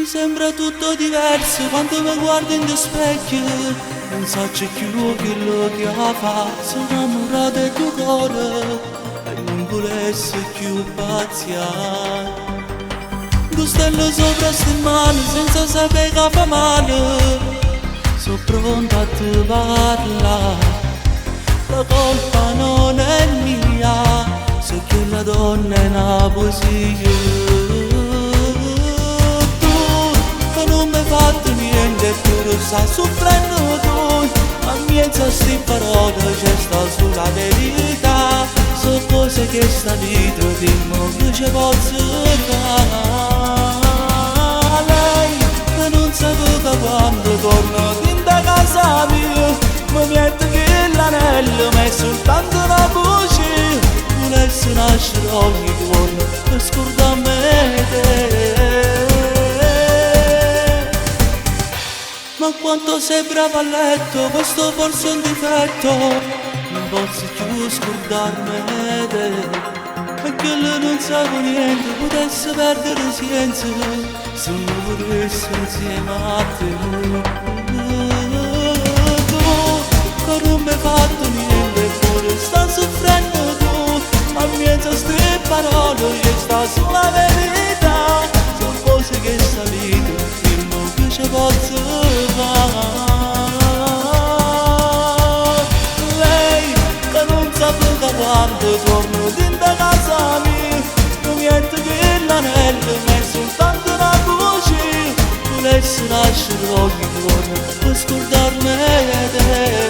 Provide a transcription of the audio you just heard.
Mi sembra tutto diverso quando mi guardo in specchio. Non so c'è più quello che fa. Sono innamorato del tuo cuore e non volessi più paziare. Gustello sopra ste mani senza sapere che fa male. Sono pronto a te parlare. La colpa non è mia, so che la donna è una poesia. Non mi hai fatto niente eppure stai soffrendo tu. A mezzo a sti parole c'è sta sulla verità. So cose che sta vita dimmi che ci posso fare. Lei che non sapeva quando torno in da casa mia. Mi mette che l'anello ma è soltanto una voce. Volessi nascere ogni giorno per scordarmi te. Ma quanto sei brava a letto, questo forse è un difetto. Non posso più scordarmi te. E che lei non sa niente, potesse perdere senza se non volessi insieme a te. Tu, che non mi hai fatto niente, eppure sta soffrendo tu. A mezzo a ste parole c'è sta sulla verità. Sono cose che sta vita, dimmi che ci posso fare. Lei che non sapeva quando torno dentro casa mia. Non niente che l'anello ma è soltanto una voce. Volessi nascere ogni giorno per scordarmi te.